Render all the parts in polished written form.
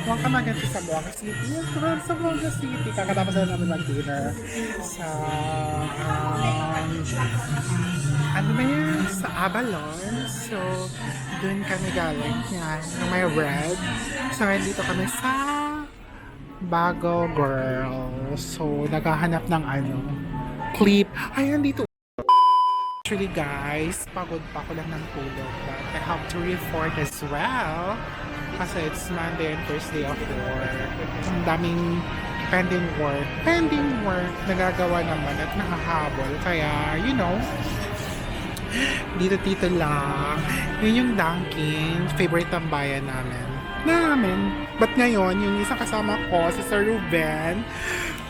Huwag ka maganti sa Buanga City. Sa Buanga City. Kakatapos na namin mag-dinner sa, ano ba yan? Sa Abalon. So, dun kami galing. Yan, yung may red. So, ngayon dito kami sa Bago Girl. So, naghahanap ng clip. Ay, nandito. Actually guys, pagod pa ako lang ng tulog. But I have to report as well. Kasi it's Monday and first day of work. Ang daming pending work. Pending work nagagawa naman at nakahabol. Kaya, dito lang. Yun yung Dunkin. Favorite tambayan namin. But ngayon, yung isang kasama ko, si Sir Ruben,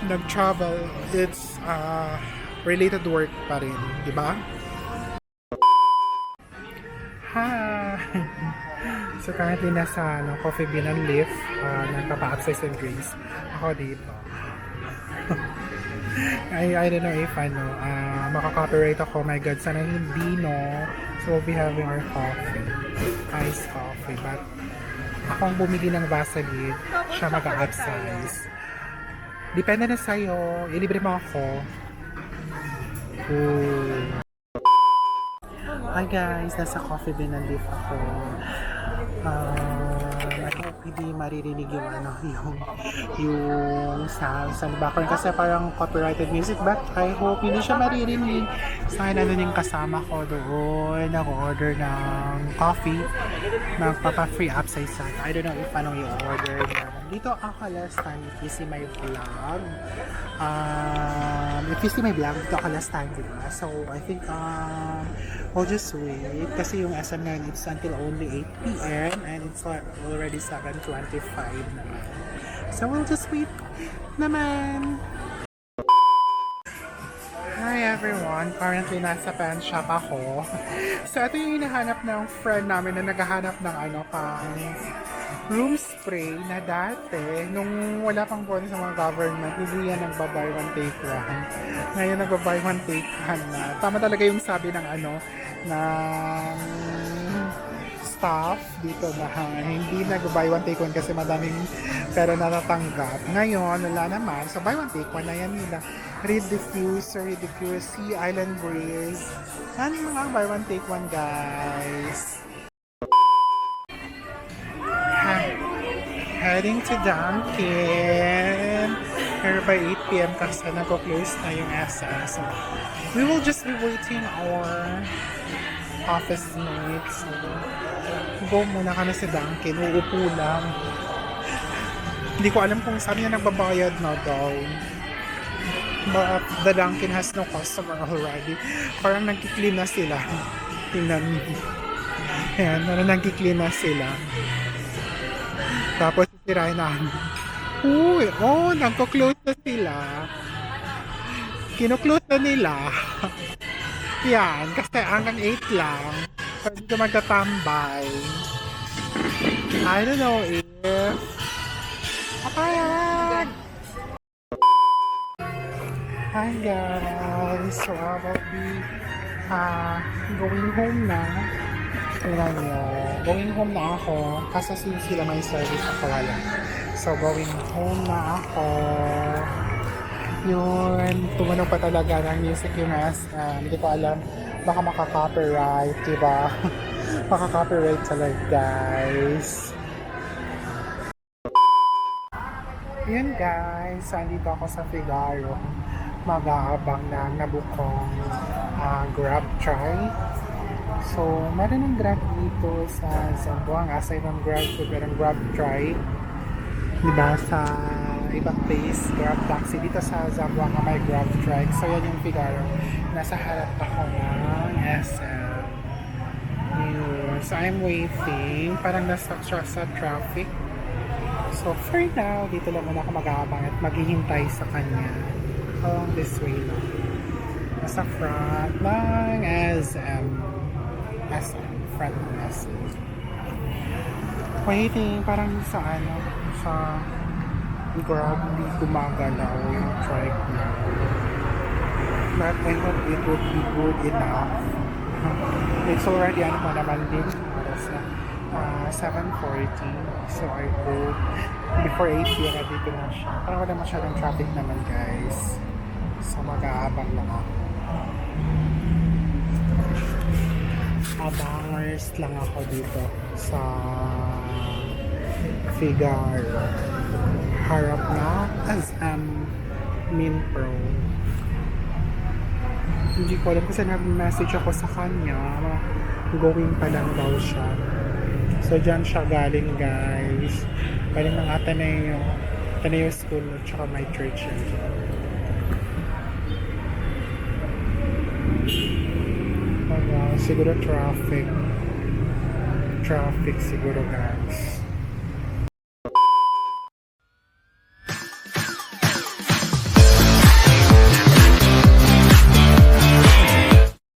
nag-travel. It's related work pa rin. Diba? Hi! So currently nasa Coffee Bean and Leaf, nagpapa-upsize and drinks. Ako dito. I don't know if makaka-copyright ako. My God, sana hindi, no? So we'll be having our coffee. Iced coffee. But akong bumili ng Vaseline, siya mag-upsize. Depende na sa'yo. Ilibre mo ako. Ooh. Hi guys, nasa Coffee Bean and Leaf ako. I hope hindi maririnig yung sound sa background kasi parang copyrighted music, but I hope hindi siya maririnig. Sa akin, yung kasama ko doon, nag-order ng coffee, magpapa-free upsize sa I don't know if anong i-order niya. Dito ako last time, if you see my vlog, dito ako last time, diba? So, I think, I'll just wait kasi yung SM ngayon it's until only 8 p.m. and it's already 7:25 naman. So we'll just wait naman. Hi everyone! Currently nasa pen shop ako. So ito yung hinahanap ng friend namin na naghahanap ng pang room spray na dati, nung wala pang bonus sa mga government, hindi yan nagba-buy one take one. Ngayon nagba-buy one take one na. Tama talaga yung sabi ng ng staff dito na hindi nag-buy one take one kasi madaming pera na natanggap. Ngayon, wala naman. So, buy one take one na yan nila. Reed Diffuser, Sea Island Breeze. Yan mga buy one take one, guys. Heading to Dunkin. Here by 8 p.m. kasi nag-close na yung SM. So, we will just be waiting our office mates. So, go muna kami sa Dunkin. Uupo lang. Hindi ko alam kung saan niya nagbabayad na daw. But the Dunkin has no customer already. Parang nagki-clean na sila. Tingnan mo. Ayan, nagki-clean na sila. Tapos sirain na. Uy, nagko-close na sila. Kino-close na nila. Yan, kasi hanggang 8 lang. Pwede ka magtatambay. I don't know if... Ayan! Hi guys! So I will be going home na. Tingnan nyo. Going home na ako. Kasi sila may service ako wala. So going home na ako. Yun. Tumunog pa talaga ng music yung SM. Hindi ko alam. Baka makaka-copyright. Diba? Makaka-copyright talaga guys. Yun guys. Andito ako sa Figaro. Mag-aabang na nabukong Grab try. So, meron ng Grab dito sa Zamboanga. Aside ng Grab food, meron Grab try. Diba? Sa ibang place, Grab taxi. Dito sa Zamboanga may Grab try. So, yan yung Figaro. Nasa harap ako ng SM. Yun. So, I'm waiting. Parang nasa sa traffic. So, for now, dito lang muna ako mag-aabang at maghihintay sa kanya. Along this way lang. Nasa front ng SM. Front ng SM. Waiting, parang sa Grab, hindi gumagalaw yung trike na. But I hope it would be good enough. It's already naman din. Oras na. 7:40. So I hope before 8 p.m. dito na siya. Parang wala masyadong traffic naman guys. So mag-aabang lang ako. Abangers lang ako dito sa Figaro. Harap na Minpro. Hindi ko alam kasi nag-message ako sa kanya. Going pa lang daw siya. So, dyan siya galing, guys. Galing ng Ateneo School at saka my church. Siguro traffic. Traffic siguro, guys.